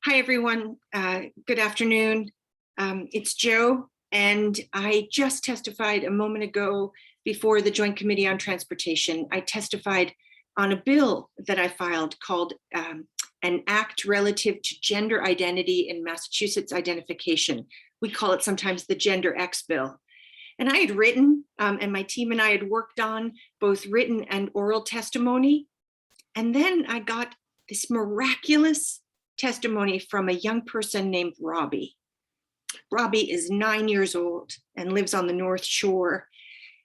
Hi, everyone. Good afternoon. It's Jo, and I just testified a moment ago before the Joint Committee on Transportation. I testified on a bill that I filed called an act relative to gender identity in Massachusetts identification. We call it sometimes the Gender X bill. And I had written, and my team and I had worked on both written and oral testimony. And then I got this miraculous testimony from a young person named Robbie. Robbie is 9 years old and lives on the North Shore.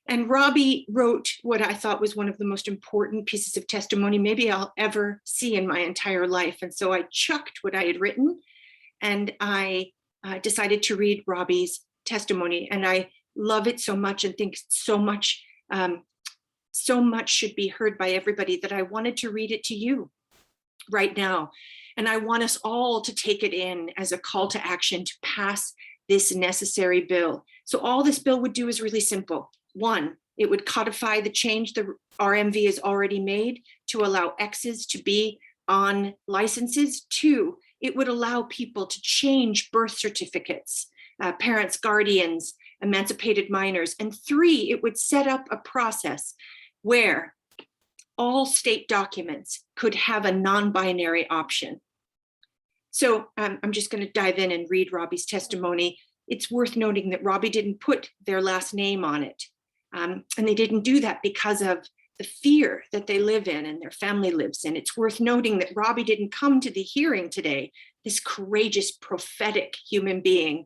And Robbie wrote what I thought was one of the most important pieces of testimony maybe I'll ever see in my entire life. And so I chucked what I had written and I decided to read Robbie's testimony. And I love it so much and think so much should be heard by everybody that I wanted to read it to you right now. And I want us all to take it in as a call to action to pass this necessary bill. So all this bill would do is really simple. One, it would codify the change the RMV has already made to allow X's to be on licenses. Two, it would allow people to change birth certificates, parents, guardians, emancipated minors. And three, it would set up a process where all state documents could have a non-binary option. So I'm just going to dive in and read Robbie's testimony. It's worth noting that Robbie didn't put their last name on it. And they didn't do that because of the fear that they live in and their family lives in. It's worth noting that Robbie didn't come to the hearing today, this courageous, prophetic human being,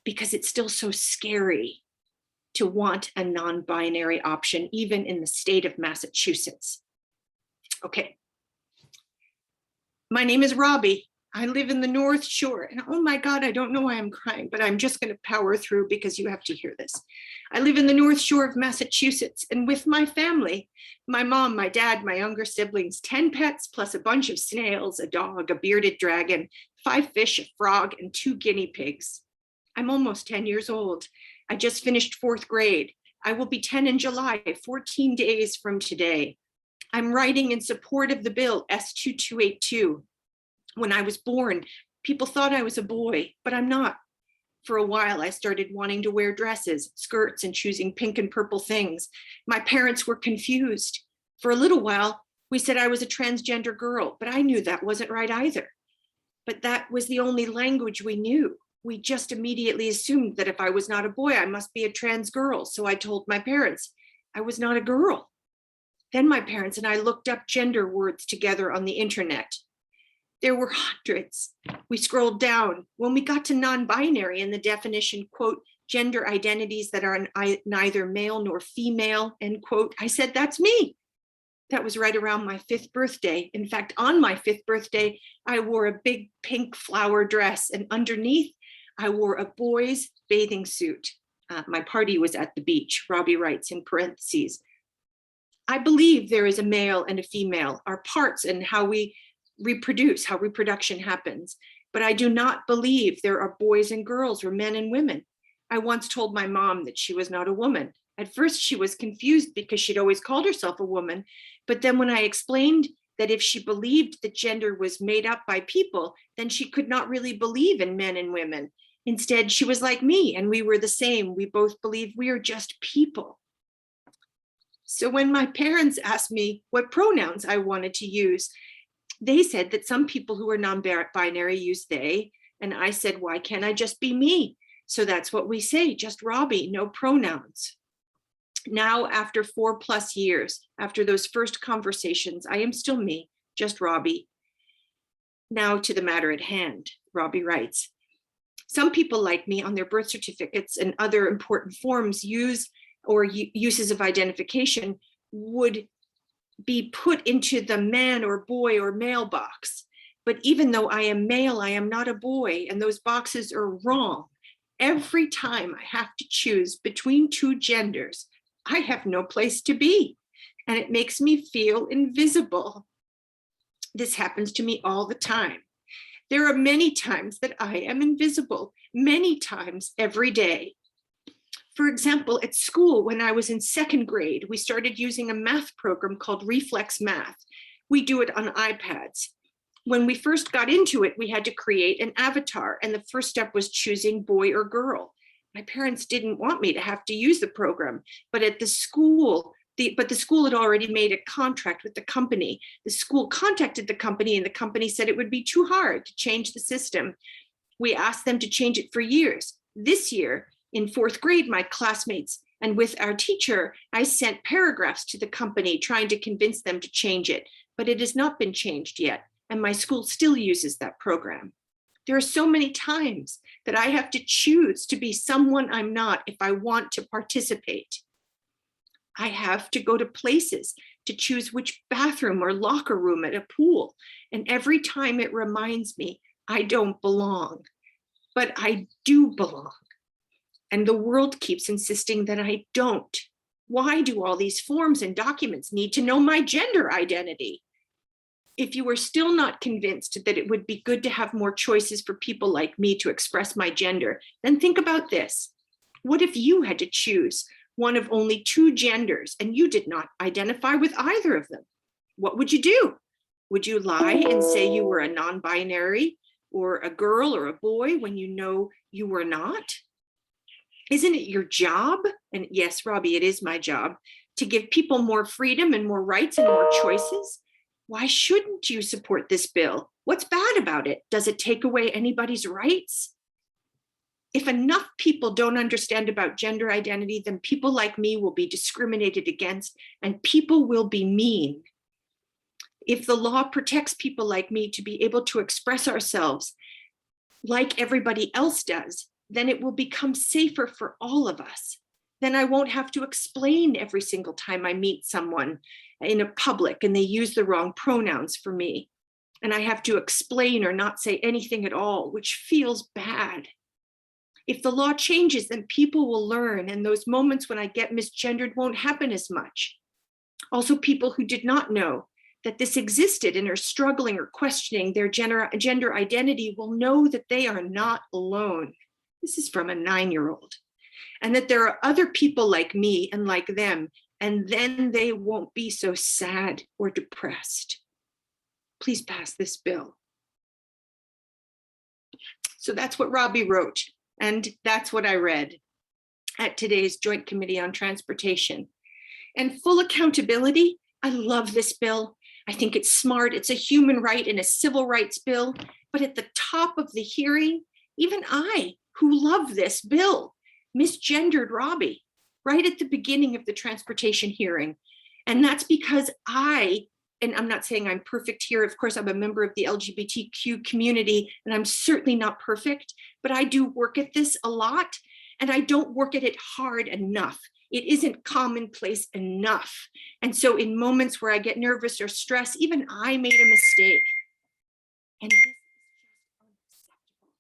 because it's still so scary to want a non-binary option, even in the state of Massachusetts. Okay. My name is Robbie. I live in the North Shore. And oh my God, I don't know why I'm crying, but I'm just going to power through because you have to hear this. I live in the North Shore of Massachusetts, and with my family, my mom, my dad, my younger siblings, 10 pets, plus a bunch of snails, a dog, a bearded dragon, 5 fish, a frog, and 2 guinea pigs. I'm almost 10 years old. I just finished 4th grade. I will be 10 in July, 14 days from today. I'm writing in support of the bill S.2282. When I was born, people thought I was a boy, but I'm not. For a while, I started wanting to wear dresses, skirts, and choosing pink and purple things. My parents were confused. For a little while, we said I was a transgender girl, but I knew that wasn't right either. But that was the only language we knew. We just immediately assumed that if I was not a boy, I must be a trans girl. So I told my parents I was not a girl. Then my parents and I looked up gender words together on the internet. There were hundreds. We scrolled down. When we got to non-binary and the definition, quote, gender identities that are neither male nor female, end quote, I said, that's me. That was right around my 5th birthday. In fact, on my 5th birthday, I wore a big pink flower dress, and underneath, I wore a boy's bathing suit. My party was at the beach, Robbie writes in parentheses. I believe there is a male and a female, our parts and how we reproduce, how reproduction happens. But I do not believe there are boys and girls or men and women. I once told my mom that she was not a woman. At first, she was confused because she'd always called herself a woman. But then when I explained that if she believed that gender was made up by people, then she could not really believe in men and women. Instead, she was like me, and we were the same. We both believe we are just people. So when my parents asked me what pronouns I wanted to use, they said that some people who are non-binary use they, and I said, why can't I just be me? So that's what we say, just Robbie, no pronouns. Now, after 4+ years, after those first conversations, I am still me, just Robbie. Now to the matter at hand, Robbie writes. Some people like me on their birth certificates and other important forms uses of identification would be put into the man or boy or male box. But even though I am male, I am not a boy, and those boxes are wrong. Every time I have to choose between 2 genders, I have no place to be, and it makes me feel invisible. This happens to me all the time. There are many times that I am invisible, many times every day. For example, at school, when I was in 2nd grade, we started using a math program called Reflex Math. We do it on iPads. When we first got into it, we had to create an avatar, and the first step was choosing boy or girl. My parents didn't want me to have to use the program, but at the school, the school had already made a contract with the company. The school contacted the company, and the company said it would be too hard to change the system. We asked them to change it for years. This year, in 4th grade, my classmates and with our teacher, I sent paragraphs to the company trying to convince them to change it, but it has not been changed yet, and my school still uses that program. There are so many times that I have to choose to be someone I'm not if I want to participate. I have to go to places to choose which bathroom or locker room at a pool, and every time it reminds me I don't belong, but I do belong. And the world keeps insisting that I don't. Why do all these forms and documents need to know my gender identity? If you are still not convinced that it would be good to have more choices for people like me to express my gender, then think about this. What if you had to choose one of only 2 genders and you did not identify with either of them? What would you do? Would you lie and say you were a non-binary or a girl or a boy when you know you were not? Isn't it your job? And yes, Robbie, it is my job to give people more freedom and more rights and more choices. Why shouldn't you support this bill? What's bad about it? Does it take away anybody's rights? If enough people don't understand about gender identity, then people like me will be discriminated against and people will be mean. If the law protects people like me to be able to express ourselves like everybody else does, then it will become safer for all of us. Then I won't have to explain every single time I meet someone in a public and they use the wrong pronouns for me. And I have to explain or not say anything at all, which feels bad. If the law changes, then people will learn, and those moments when I get misgendered won't happen as much. Also, people who did not know that this existed and are struggling or questioning their gender identity will know that they are not alone. This is from a 9-year-old. And that there are other people like me and like them, and then they won't be so sad or depressed. Please pass this bill. So that's what Robbie wrote, and that's what I read at today's Joint Committee on Transportation. And full accountability, I love this bill. I think it's smart. It's a human right and a civil rights bill. But at the top of the hearing, even I, who love this bill, misgendered Robbie right at the beginning of the transportation hearing. And that's because and I'm not saying I'm perfect here. Of course, I'm a member of the LGBTQ community, and I'm certainly not perfect, but I do work at this a lot, and I don't work at it hard enough. It isn't commonplace enough. And so in moments where I get nervous or stressed, even I made a mistake. And this is just unacceptable.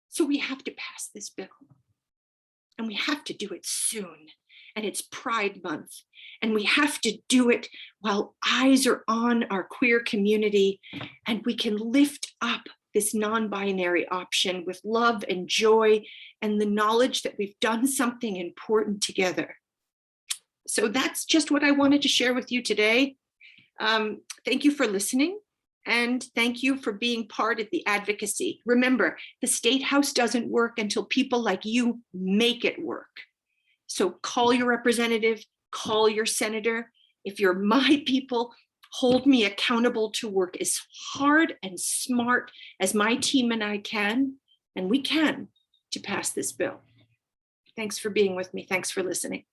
So we have to pass this bill. And we have to do it soon. And it's Pride Month. And we have to do it while eyes are on our queer community, and we can lift up this non-binary option with love and joy and the knowledge that we've done something important together. So that's just what I wanted to share with you today. Thank you for listening, and thank you for being part of the advocacy. Remember, the State House doesn't work until people like you make it work. So call your representative, call your senator. If you're my people, hold me accountable to work as hard and smart as my team and I can, and we can, to pass this bill. Thanks for being with me. Thanks for listening.